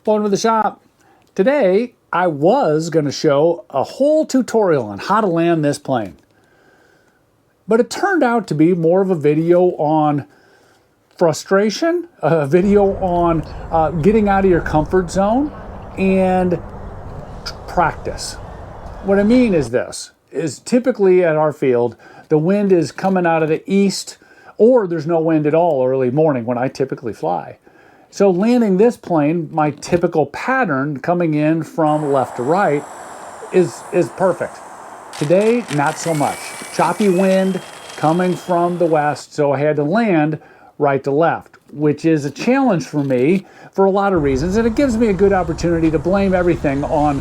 Welcome to the shop. Today, I was going to show a whole tutorial on how to land this plane. But it turned out to be more of a video on frustration, a video on getting out of your comfort zone, and practice. What I mean is this, is typically at our field, the wind is coming out of the east, or there's no wind at all early morning when I typically fly. So landing this plane, my typical pattern coming in from left to right is perfect. Today, not so much. Choppy wind coming from the west, so I had to land right to left, which is a challenge for me for a lot of reasons, and it gives me a good opportunity to blame everything on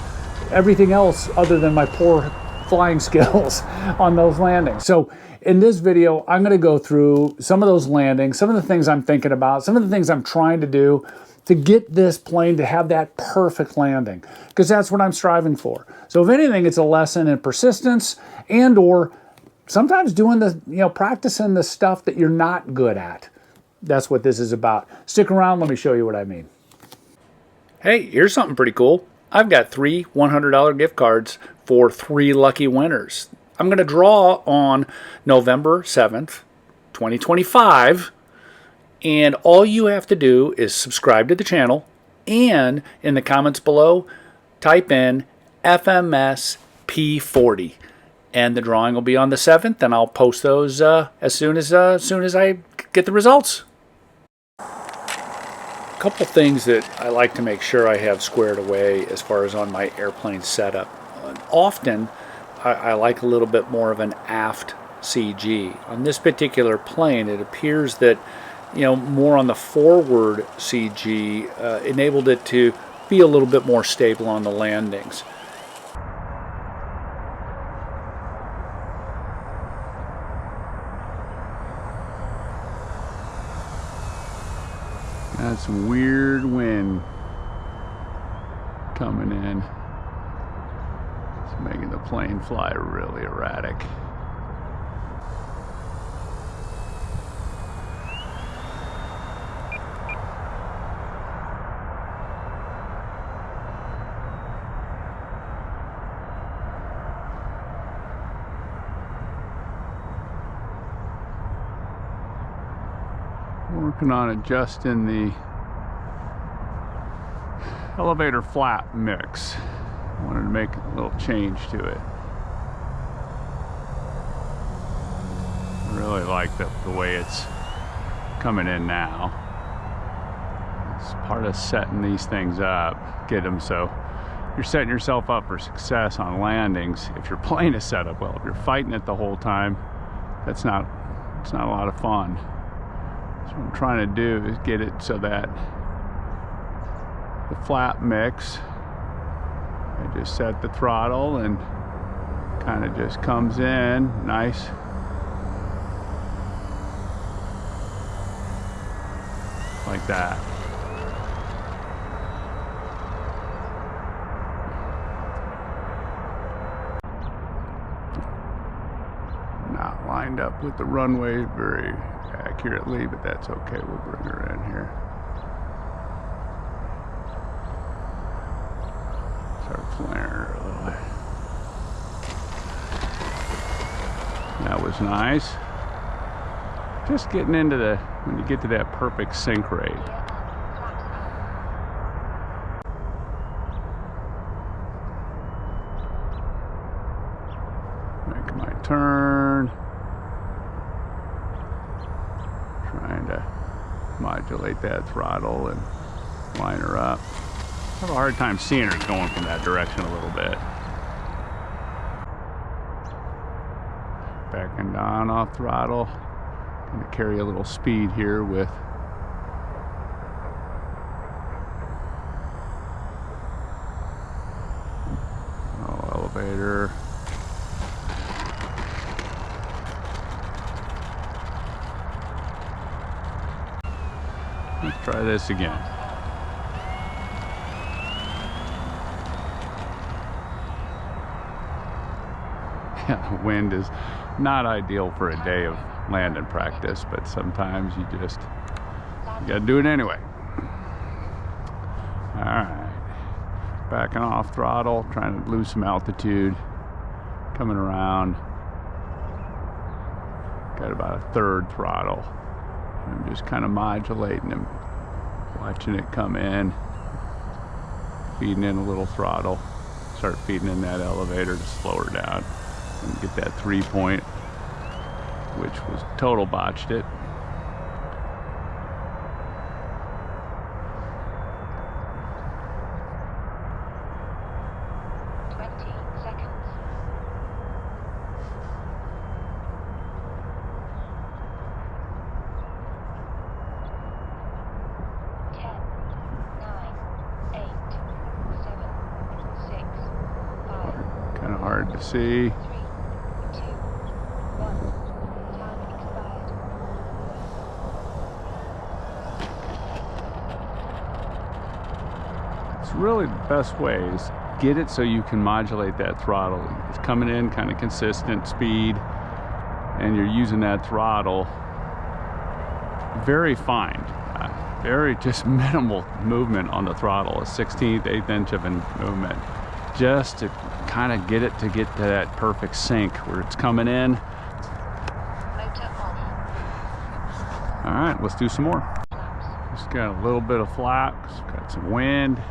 everything else other than my poor flying skills on those landings. So in this video, I'm going to go through some of those landings, some of the things I'm thinking about, some of the things I'm trying to do to get this plane to have that perfect landing, because that's what I'm striving for. So if anything, it's a lesson in persistence and or sometimes doing the, practicing the stuff that you're not good at. That's what this is about. Stick around, let me show you what I mean. Hey, here's something pretty cool. I've got 3 $100 gift cards for 3 lucky winners. I'm going to draw on November 7th, 2025, and all you have to do is subscribe to the channel, and in the comments below, type in FMS P-40, and the drawing will be on the 7th, and I'll post those as soon as I get the results. A couple things that I like to make sure I have squared away as far as on my airplane setup. Often, I like a little bit more of an aft CG. On this particular plane, it appears that, more on the forward CG enabled it to be a little bit more stable on the landings. That's some weird wind coming in. It's making the plane fly really erratic. Working on adjusting the elevator flap mix. I wanted to make a little change to it. I really like the way it's coming in now. It's part of setting these things up, get them so you're setting yourself up for success on landings. If your plane is set up well, if you're fighting it the whole time, it's not a lot of fun. So what I'm trying to do is get it so that the flap mix, I just set the throttle and kind of just comes in nice. Like that. Not lined up with the runway very accurately, but that's okay. We'll bring her in here. Start flaring her a little bit. That was nice. Just getting into when you get to that perfect sync rate. Make my turn. Trying to modulate that throttle and line her up. I have a hard time seeing her going from that direction a little bit. Backing down off throttle. Going to carry a little speed here with elevator. Let's try this again. Yeah, the wind is not ideal for a day of landing practice, but sometimes you gotta do it anyway. Alright, backing off throttle, trying to lose some altitude, coming around. Got about a third throttle. I'm just kind of modulating him, watching it come in, feeding in a little throttle, start feeding in that elevator to slow her down and get that 3-point, which was total botched it. Kind of hard to see. 3, 2, 1. Time expired. It's really the best way is get it so you can modulate that throttle. It's coming in kind of consistent speed, and you're using that throttle very fine. Very just minimal movement on the throttle, a 1/16, 1/8 inch of a movement, just to kind of get it to that perfect sync where it's coming in. Motor off. All right, let's do some more. Just got a little bit of flaps, got some wind,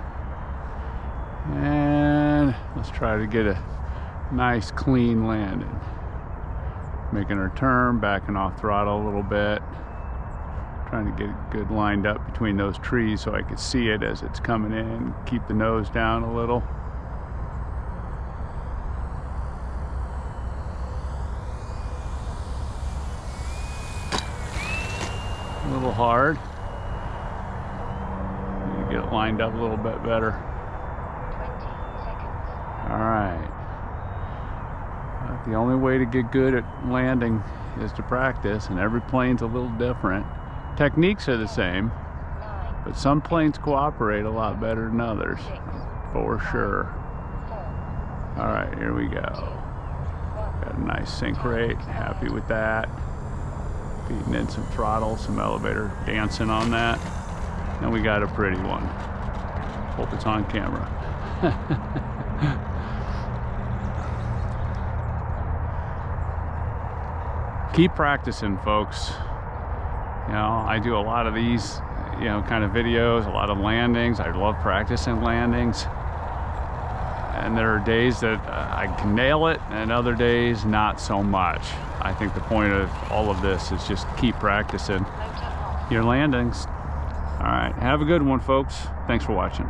and let's try to get a nice clean landing. Making our turn, backing off throttle a little bit. Trying to get it good lined up between those trees so I could see it as it's coming in. Keep the nose down a little. A little hard. Need to get it lined up a little bit better. 20 seconds. All right. The only way to get good at landing is to practice, and every plane's a little different. Techniques are the same, but some planes cooperate a lot better than others, for sure. All right, here we go. Got a nice sync rate, happy with that. Feeding in some throttle, some elevator dancing on that. And we got a pretty one. Hope it's on camera. Keep practicing, folks. You know, I do a lot of these, you know, kind of videos, a lot of landings. I love practicing landings. And there are days that I can nail it, and other days not so much. I think the point of all of this is just keep practicing your landings. All right, have a good one, folks. Thanks for watching.